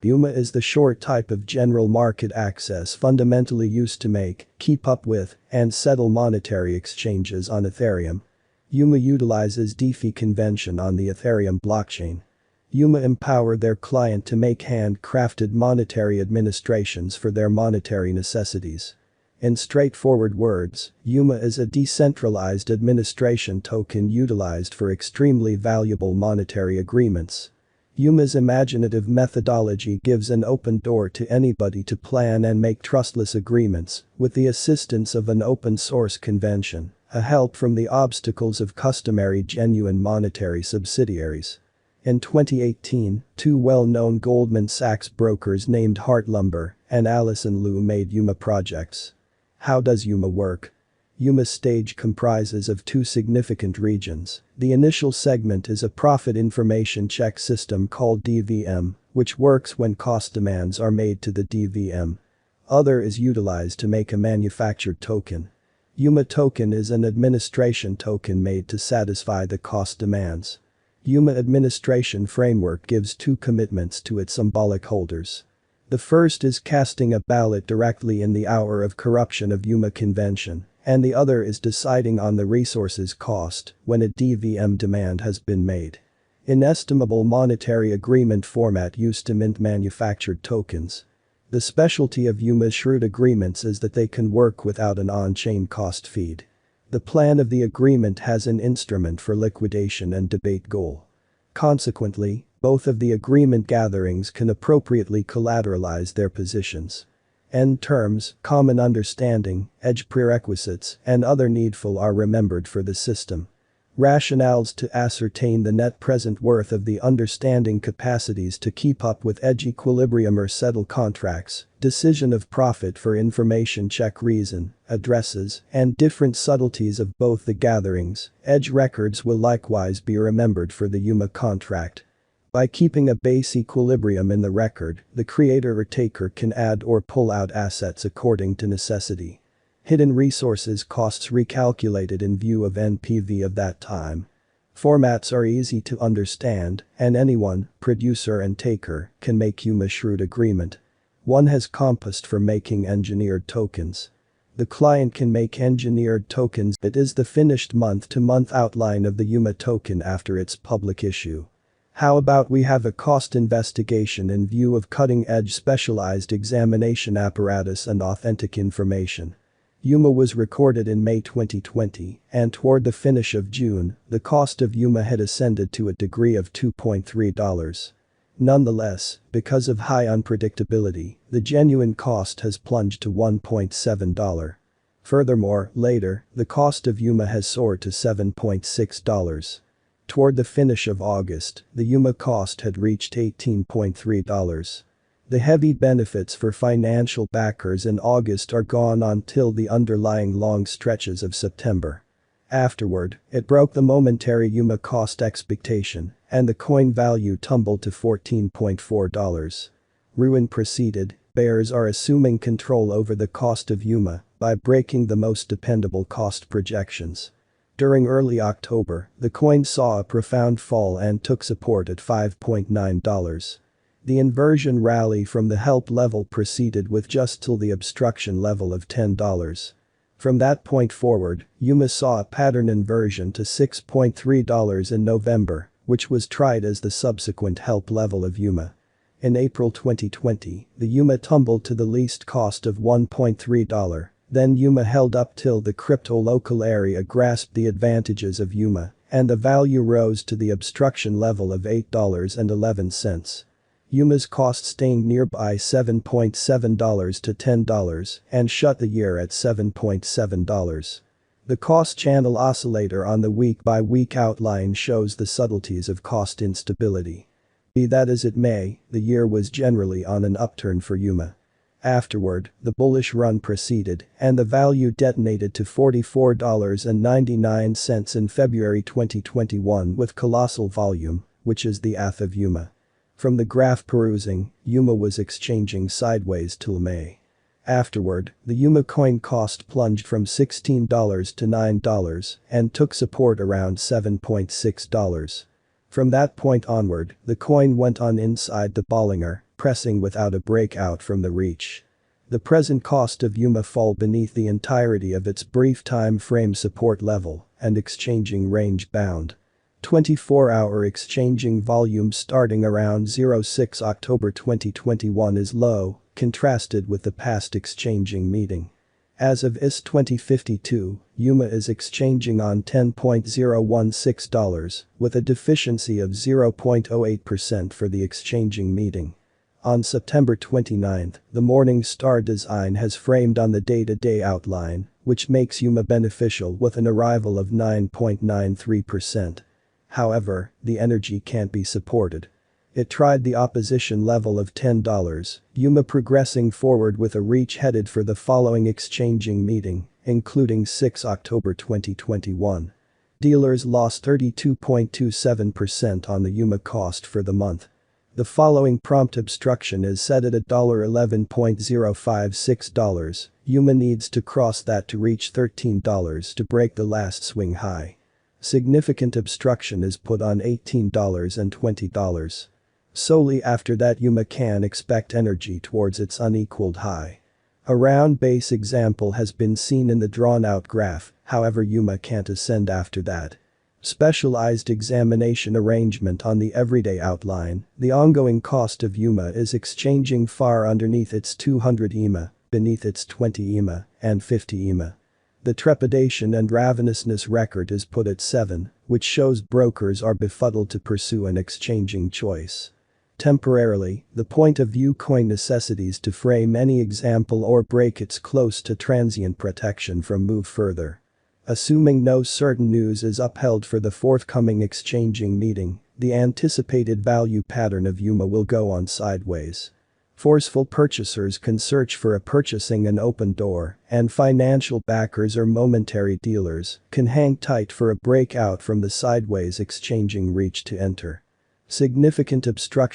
UMA is the short type of general market access fundamentally used to make, keep up with, and settle monetary exchanges on Ethereum. UMA utilizes DeFi convention on the Ethereum blockchain. UMA empower their client to make handcrafted monetary administrations for their monetary necessities. In straightforward words, UMA is a decentralized administration token utilized for extremely valuable monetary agreements. UMA's imaginative methodology gives an open door to anybody to plan and make trustless agreements, with the assistance of an open-source convention, a help from the obstacles of customary genuine monetary subsidiaries. In 2018, two well-known Goldman Sachs brokers named Hart Lumber and Allison Liu made UMA projects. How does UMA work? UMA's stage comprises of two significant regions. The initial segment is a profit information check system called DVM, which works when cost demands are made to the DVM. Other is utilized to make a manufactured token. UMA token is an administration token made to satisfy the cost demands. UMA administration framework gives two commitments to its symbolic holders. The first is casting a ballot directly in the hour of corruption of UMA convention, and the other is deciding on the resources cost when a DVM demand has been made. Inestimable monetary agreement format used to mint manufactured tokens. The specialty of UMA's shrewd agreements is that they can work without an on-chain cost feed. The plan of the agreement has an instrument for liquidation and debate goal. Consequently, both of the agreement gatherings can appropriately collateralize their positions. End terms, common understanding, edge prerequisites, and other needful are remembered for the system. Rationales to ascertain the net present worth of the understanding capacities to keep up with edge equilibrium or settle contracts, decision of profit for information check reason, addresses, and different subtleties of both the gatherings. Edge records will likewise be remembered for the UMA contract. By keeping a base equilibrium in the record, the creator or taker can add or pull out assets according to necessity. Hidden resources costs recalculated in view of NPV of that time. Formats are easy to understand, and anyone, producer and taker, can make UMA shrewd agreement. One has compassed for making engineered tokens. The client can make engineered tokens. It is the finished month-to-month outline of the UMA token after its public issue. How about we have a cost investigation in view of cutting-edge specialized examination apparatus and authentic information. UMA was recorded in May 2020, and toward the finish of June, the cost of UMA had ascended to a degree of $2.3. Nonetheless, because of high unpredictability, the genuine cost has plunged to $1.7. Furthermore, later, the cost of UMA has soared to $7.6. Toward the finish of August, the UMA cost had reached $18.3. The heavy benefits for financial backers in August are gone until the underlying long stretches of September. Afterward, it broke the momentary UMA cost expectation, and the coin value tumbled to $14.4. Ruin proceeded. Bears are assuming control over the cost of UMA by breaking the most dependable cost projections. During early October, the coin saw a profound fall and took support at $5.9. The inversion rally from the help level proceeded with just till the obstruction level of $10. From that point forward, UMA saw a pattern inversion to $6.3 in November, which was tried as the subsequent help level of UMA. In April 2020, the UMA tumbled to the least cost of $1.3. Then UMA held up till the crypto local area grasped the advantages of UMA, and the value rose to the obstruction level of $8.11. UMA's cost staying nearby $7.7 to $10 and shut the year at $7.7. The cost channel oscillator on the week-by-week outline shows the subtleties of cost instability. Be that as it may, the year was generally on an upturn for UMA. Afterward, the bullish run proceeded, and the value detonated to $44.99 in February 2021 with colossal volume, which is the ATH of UMA. From the graph perusing, UMA was exchanging sideways till May. Afterward, the UMA coin cost plunged from $16 to $9 and took support around $7.6. From that point onward, the coin went on inside the Bollinger pressing without a breakout from the reach. The present cost of UMA fall beneath the entirety of its brief time frame support level and exchanging range bound. 24-hour exchanging volume starting around 06 October 2021 is low, contrasted with the past exchanging meeting. As of IS 2052, UMA is exchanging on $10.016, with a deficiency of 0.08% for the exchanging meeting. On September 29, the Morning Star design has framed on the day-to-day outline, which makes UMA beneficial with an arrival of 9.93%. However, the energy can't be supported. It tried the opposition level of $10, UMA progressing forward with a reach headed for the following exchanging meeting, including 6 October 2021. Dealers lost 32.27% on the UMA cost for the month. The following prompt obstruction is set at $11.056. UMA needs to cross that to reach $13 to break the last swing high. Significant obstruction is put on $18 and $20. Solely after that UMA can expect energy towards its unequaled high. A round base example has been seen in the drawn-out graph, however UMA can't ascend after that. Specialized examination arrangement on the everyday outline, the ongoing cost of UMA is exchanging far underneath its 200 EMA, beneath its 20 EMA, and 50 EMA. The trepidation and ravenousness record is put at 7, which shows brokers are befuddled to pursue an exchanging choice. Temporarily, the point of view coin necessities to frame any example or break its close to transient protection from move further. Assuming no certain news is upheld for the forthcoming exchanging meeting, the anticipated value pattern of UMA will go on sideways. Forceful purchasers can search for a purchasing an open door, and financial backers or momentary dealers can hang tight for a breakout from the sideways exchanging reach to enter. Significant obstruction